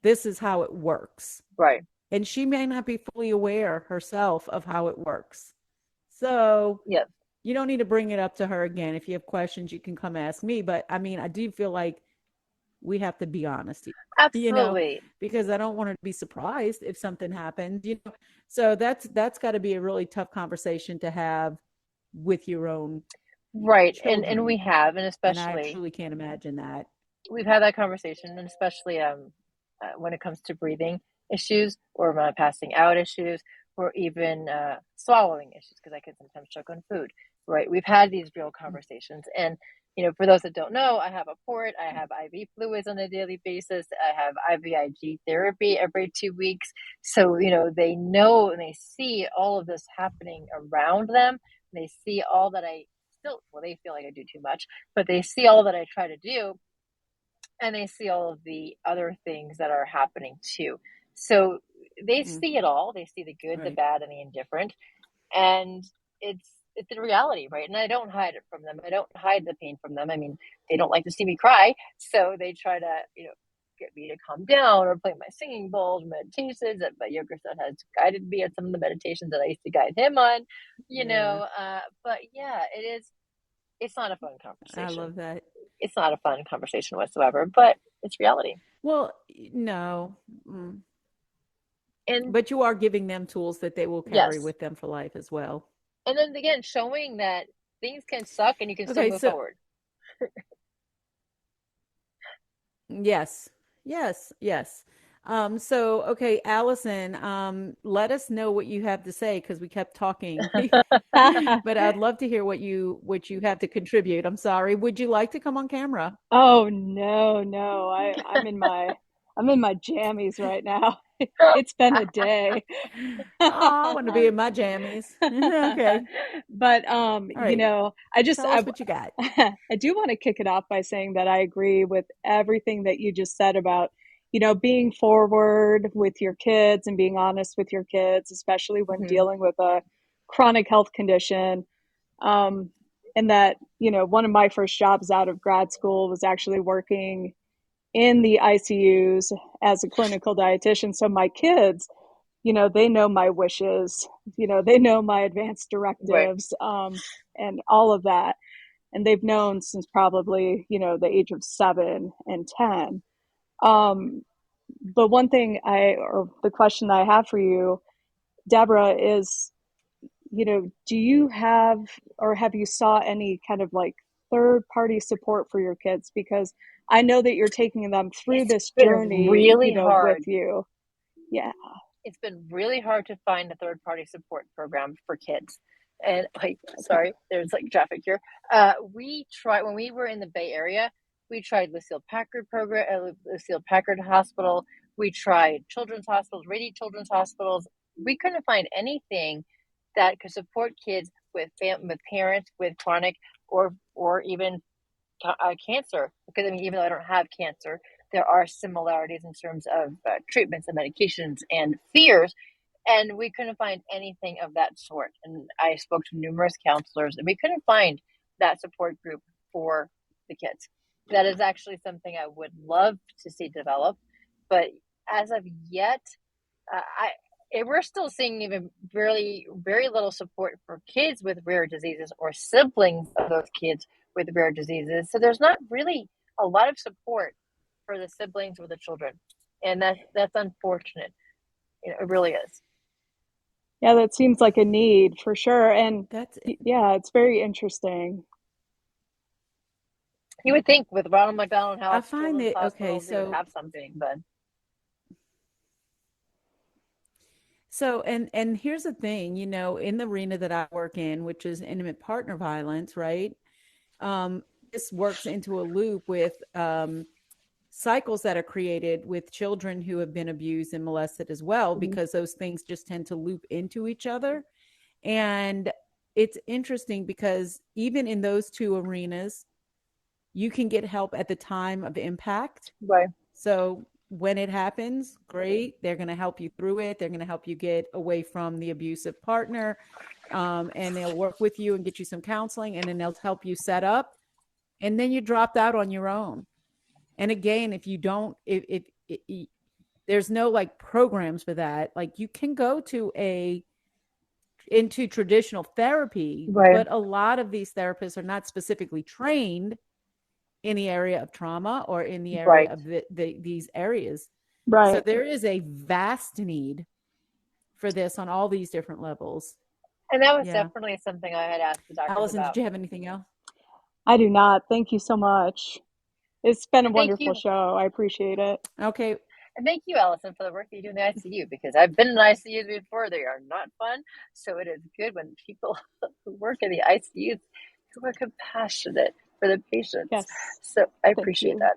this is how it works. Right. And she may not be fully aware herself of how it works. So Yes. you don't need to bring it up to her again. If you have questions, you can come ask me. But I mean, I do feel like we have to be honest, you know, Absolutely. because I don't want her to be surprised if something happens, So that's got to be a really tough conversation to have with your own Right. And we children. have, and And I especially truly can't imagine that. we've had that conversation, and especially when it comes to breathing issues or passing out issues or even swallowing issues, because I can sometimes choke on food. Right. We've had these real conversations, and for those that don't know, I have a port. I have IV fluids on a daily basis. I have IVIG therapy every 2 weeks. So they know and they see all of this happening around them. They see all that I still, well, they feel like I do too much, but they see all that I try to do, and they see all of the other things that are happening too. So they Mm, see it all. They see the good, the right. bad, and the indifferent, and it's the reality, right? And I don't hide it from them. I don't hide the pain from them. I mean, they don't like to see me cry, so they try to get me to calm down or play my singing bowls, meditations that my younger son has guided me at some of the meditations that I used to guide him on. Yeah. But yeah, it is. It's not a fun I conversation. love that. It's not a fun conversation whatsoever, but it's reality. Well, no. Mm. And But you are giving them tools that they will carry yes, with them for life as well. and then again, showing that things can suck and you can still Okay, move so forward. yes, yes, yes. So okay, Allison, let us know what you have to say because we kept talking. But I'd love to hear what you have to contribute. I'm sorry. Would you like to come on camera? Oh no, no. I'm in my jammies right now. It's been a day. Oh, I want to be in my jammies. Okay. But All right. I just Tell us what you got. I do want to kick it off by saying that I agree with everything that you just said about, being forward with your kids and being honest with your kids, especially when Mhm. dealing with a chronic health condition. Um, and that, one of my first jobs out of grad school was actually working in the ICUs as a clinical dietitian. So my kids, they know my wishes, they know my advanced Right. directives, and all of that. And they've known since probably, the age of 7 and 10. Um, but one thing or the question I have for you, Deborah, is, do you have or have you saw any kind of like third party support for your kids? Because I know that you're taking them through It's this been journey, really with hard. you. Yeah. It's been really hard to find a third party support program for kids. And Okay. sorry, there's like traffic here. We tried when we were in the Bay Area. We tried Lucille Packard program, Lucille Packard Hospital. We tried children's hospitals, Rady Children's Hospitals. We couldn't find anything that could support kids with parents with chronic or even cancer. Because I mean, even though I don't have cancer, there are similarities in terms of treatments and medications and fears, and we couldn't find anything of that sort. And I spoke to numerous counselors, and we couldn't find that support group for the kids. That is actually something I would love to see develop, but as of yet, I we're still seeing even very little support for kids with rare diseases or siblings of those kids with rare diseases. So there's not really a lot of support for the siblings or the children, and that's unfortunate. It really is. Yeah, that seems like a need for sure. And That's yeah, it's very interesting. You would think with Ronald McDonald I House, find Children's that okay, Hospitals, they would have something, but so and here's the thing, you know, in the arena that I work in, which is intimate partner violence, right? This works into a loop with cycles that are created with children who have been abused and molested as well, Mhm. because those things just tend to loop into each other. And it's interesting because even in those two arenas, you can get help at the time of impact. right, So when it happens, great. They're going to help you through it. They're going to help you get away from the abusive partner. And they'll work with you and get you some counseling, and then they'll help you set up. And then you dropped out on your own. And again, if you don't, if there's no like programs for that, like you can go to into traditional therapy, right, but a lot of these therapists are not specifically trained in the area of trauma or in the area right. of these areas. So Right. there is a vast need for this on all these different levels. And that was Yeah. definitely something I had asked the doctors Allison, did about. you have anything else? I do not. Thank you so much. It's been a And thank wonderful you, show. I appreciate it. Okay. and thank you, Allison, for the work that you do in the ICU, because I've been in ICUs before. They are not fun. So it is good when people who work in the ICUs who are compassionate for the patients. Yes. So I Thank appreciate you. that.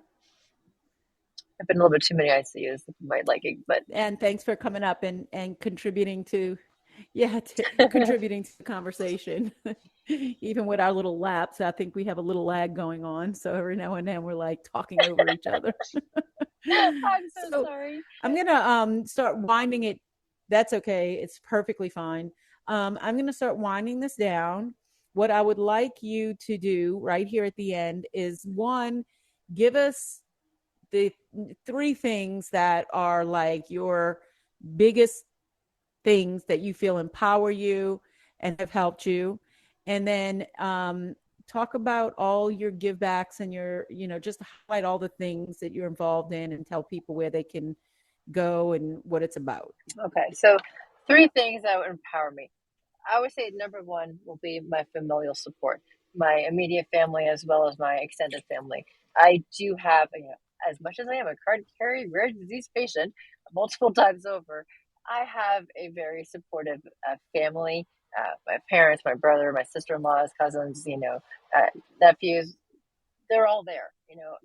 I've been in a little bit too many ICUs for my liking, but And thanks for coming up and contributing to, yeah, contributing to the conversation. Even with our little laps, I think we have a little lag going on. So every now and then we're like talking over each other. I'm so So sorry. I'm gonna start winding it. That's okay. It's perfectly fine. I'm gonna start winding this down. What I would like you to do right here at the end is one, give us the three things that are like your biggest things that you feel empower you and have helped you. And then talk about all your give backs and your, you know, just highlight all the things that you're involved in and tell people where they can go and what it's about. Okay, so three things that would empower me. I would say number one will be my familial support, my immediate family as well as my extended family. I do have, as much as I am a card carrying rare disease patient multiple times over, I have a very supportive family. My parents, my brother, my sister-in-laws, cousins, nephews, they're all there.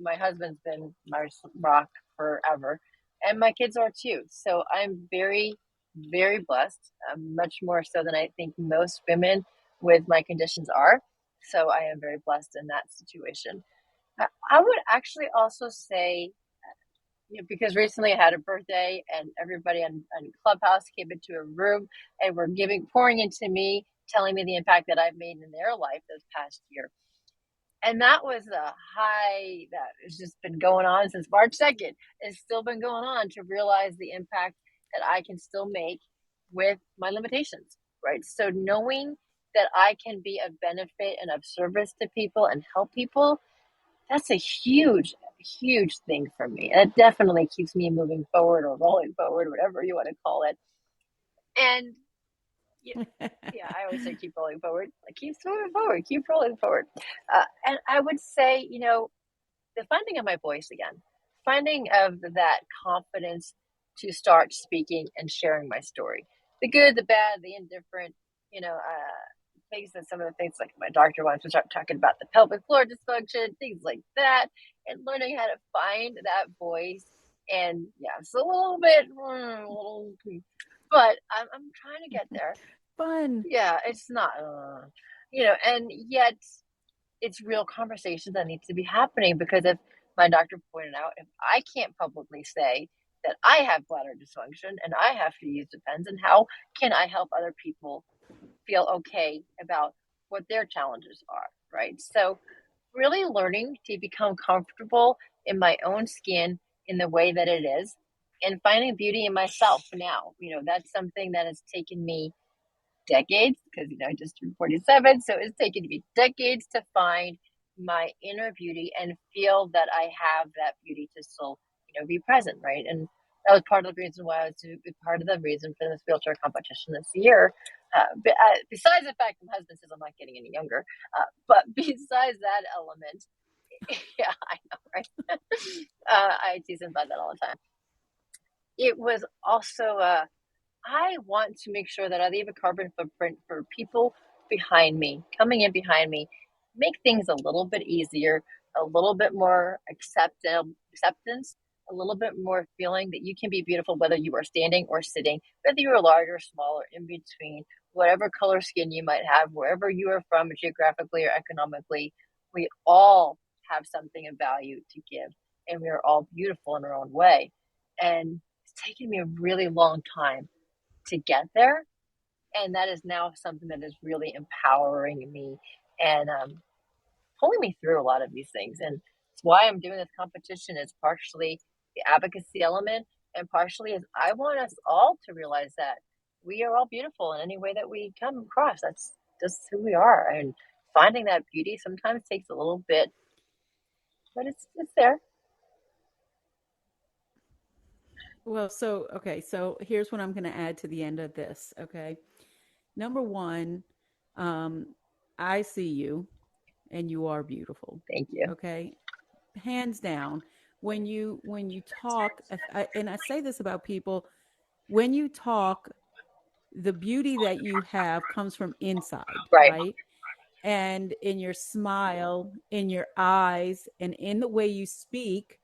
My husband's been my rock forever, and my kids are too. So I'm very, very blessed, much more so than I think most women with my conditions are. So I am very blessed in that situation. I would actually also say, because recently I had a birthday and everybody on Clubhouse came into a room and were pouring into me, telling me the impact that I've made in their life this past year. And that was a high that has just been going on since March 2nd. It's still been going on to realize the impact that I can still make with my limitations, right? So knowing that I can be of benefit and of service to people and help people, that's a huge, huge thing for me. And it definitely keeps me moving forward or rolling forward, whatever you want to call it. And yeah, yeah, I always say keep rolling forward. Like keep moving forward, keep rolling forward. And I would say, the finding of my voice again, finding of that confidence to start speaking and sharing my story, the good, the bad, the indifferent, things that some of the things like my doctor wants to start talking about the pelvic floor dysfunction, things like that, and learning how to find that voice. And yeah, it's a little bit, but I'm trying to get there. Fun. Yeah, it's not, and yet it's real conversations that need to be happening, because if my doctor pointed out, if I can't publicly say that I have bladder dysfunction and I have to use Depends, and how can I help other people feel okay about what their challenges are, right? So really learning to become comfortable in my own skin in the way that it is, and finding beauty in myself now. That's something that has taken me decades, because I just turned 47, so it's taken me decades to find my inner beauty and feel that I have that beauty to still be present, right? And That was part of the reason why I was part of the reason for this wheelchair competition this year. Besides the fact my husband says I'm not getting any younger, but besides that element, yeah, I know, right? I tease him about that all the time. It was also I want to make sure that I leave a carbon footprint for people behind me, coming in behind me, make things a little bit easier, a little bit more acceptance, a little bit more feeling that you can be beautiful whether you are standing or sitting, whether you are large or small or in between, whatever color skin you might have, wherever you are from geographically or economically. We all have something of value to give, and we are all beautiful in our own way. And it's taken me a really long time to get there, and that is now something that is really empowering me and pulling me through a lot of these things. And it's why I'm doing this competition. Is partially the advocacy element, and partially is I want us all to realize that we are all beautiful in any way that we come across. That's just who we are, and finding that beauty sometimes takes a little bit, but it's there. Well, so here's what I'm going to add to the end of this. Okay. Number one, I see you and you are beautiful. Thank you. Okay. Hands down. When you talk, and I say this about people, when you talk, the beauty that you have comes from inside, Right. right? And in your smile, in your eyes, and in the way you speak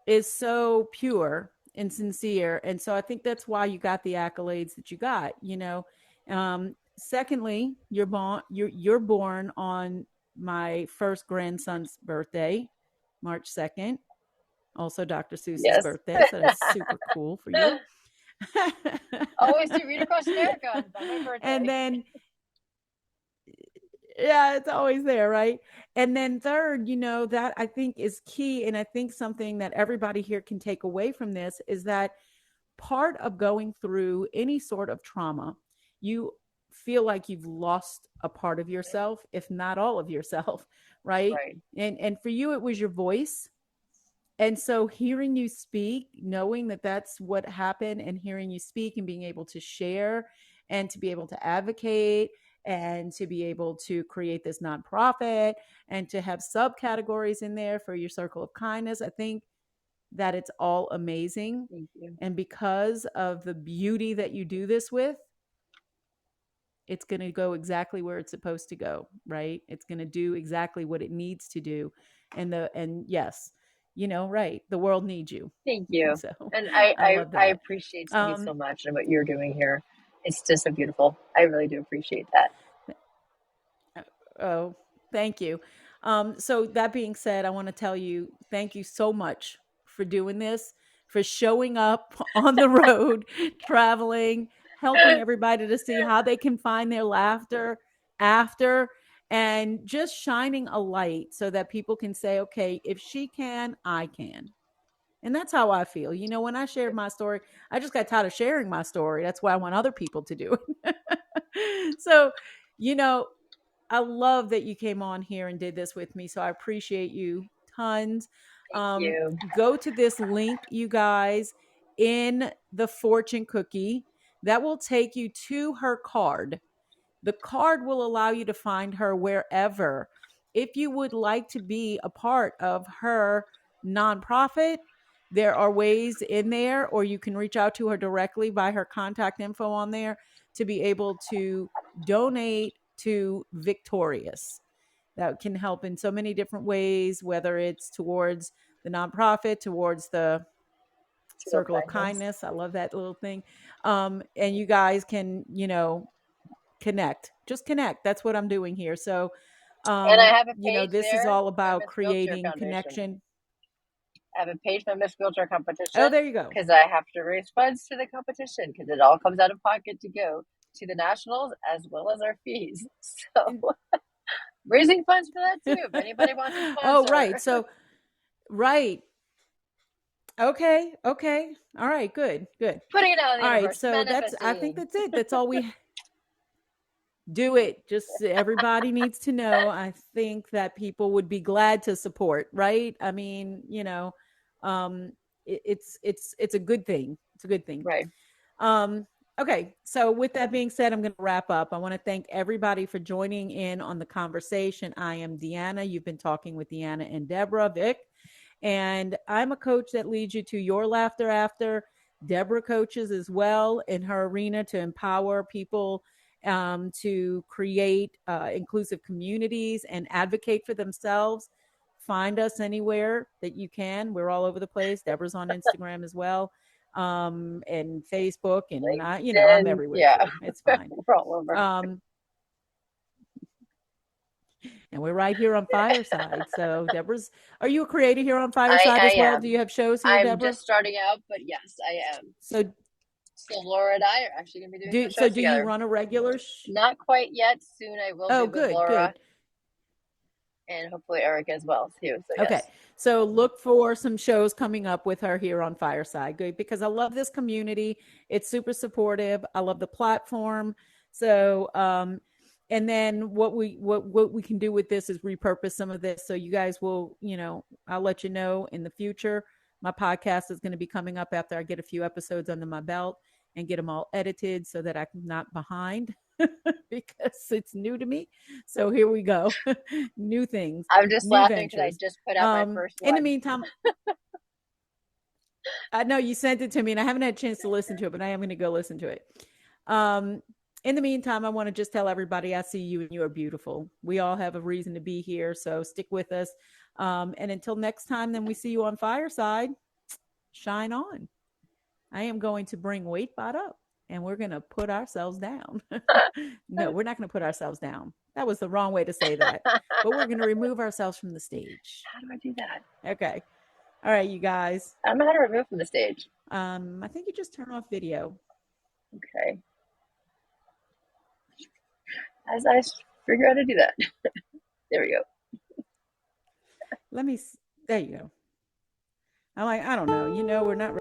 is so pure and sincere. And so I think that's why you got the accolades that you got, you know. Secondly, you're born on my first grandson's birthday, March 2nd. Also Dr. Seuss's Yes. birthday. So that's super cool for you. Always to read across America on my birthday. And then, yeah, it's always there, right? And then third, you know, that I think is key. And I think something that everybody here can take away from this is that part of going through any sort of trauma, you feel like you've lost a part of yourself, if not all of yourself, right? Right. And for you, it was your voice. And so hearing you speak, knowing that that's what happened, and hearing you speak and being able to share and to be able to advocate and to be able to create this nonprofit and to have subcategories in there for your circle of kindness, I think that it's all amazing. Thank you. And because of the beauty that you do this with, it's going to go exactly where it's supposed to go, right? It's going to do exactly what it needs to do. And yes, you know, right. The world needs you. Thank you. So And I love that. I appreciate you so much and what you're doing here. It's just so beautiful. I really do appreciate that. Oh, thank you. So that being said, I want to tell you, thank you so much for doing this, for showing up on the road, traveling, helping everybody to see how they can find their laughter after, and just shining a light so that people can say, okay, if she can, I can. And that's how I feel. You know, when I shared my story, I just got tired of sharing my story. That's why I want other people to do it. So, you know, I love that you came on here and did this with me. So I appreciate you tons. Thank you. Go to this link, you guys, in the fortune cookie. That will take you to her card. The card will allow you to find her wherever. If you would like to be a part of her nonprofit, there are ways in there, or you can reach out to her directly by her contact info on there to be able to donate to VICKtorious. That can help in so many different ways, whether it's towards the nonprofit, towards the circle of kindness. I love that little thing. And you guys can, you know, connect. Just connect. That's what I'm doing here. So, and I have a page, you know, this is all about creating connection. I have a page for Miss Wheelchair Competition. Oh, there you go. Because I have to raise funds for the competition, because it all comes out of pocket to go to the nationals as well as our fees. So raising funds for that too. If anybody wants to sponsor. Oh, right. So, right. Okay. Okay. All right. Good. Good. Putting it out in the all universe. Right. So that's. I think that's it. That's all we. Do it. Just everybody needs to know. I think that people would be glad to support, right? I mean, you know, it's a good thing. It's a good thing. Right. Okay, so with that being said, I'm going to wrap up. I want to thank everybody for joining in on the conversation. I am Deanna. You've been talking with Deanna and Deborah Vick, and I'm a coach that leads you to your laughter after. Deborah coaches as well in her arena to empower people to create inclusive communities and advocate for themselves. Find us anywhere that you can. We're all over the place. Deborah's on Instagram as well, and Facebook, and I'm everywhere yeah. too. It's fine. We're all over. And we're right here on Fireside. So Deborah's, are you a creator here on Fireside as well? Am. Do you have shows here, I'm Deborah? just starting out, but yes, I am. So Laura and I are actually going to be doing some shows so do together. you run a regular Not quite yet. Soon I will be with Laura. Good. And hopefully Eric as well too. So okay. Yes. So look for some shows coming up with her here on Fireside. Good, because I love this community. It's super supportive. I love the platform. So and then what we can do with this is repurpose some of this. So you guys will, I'll let you know in the future. My podcast is going to be coming up after I get a few episodes under my belt and get them all edited so that I'm not behind because it's new to me. So here we go. New things. I'm just new laughing because I ventures. just put out my first one. In the meantime, I know you sent it to me and I haven't had a chance to listen to it, but I am going to go listen to it. In the meantime, I want to just tell everybody I see you and you are beautiful. We all have a reason to be here, so stick with us. And until next time, then we see you on Fireside. Shine on. I am going to bring Waitbot up and we're going to put ourselves down. No, we're not going to put ourselves down. That was the wrong way to say that. But we're going to remove ourselves from the stage. How do I do that? Okay. All right, you guys. I don't know how to remove from the stage. I think you just turn off video. Okay. As I figure out how to do that. There we go. There you go. I'm like, I don't know. We're not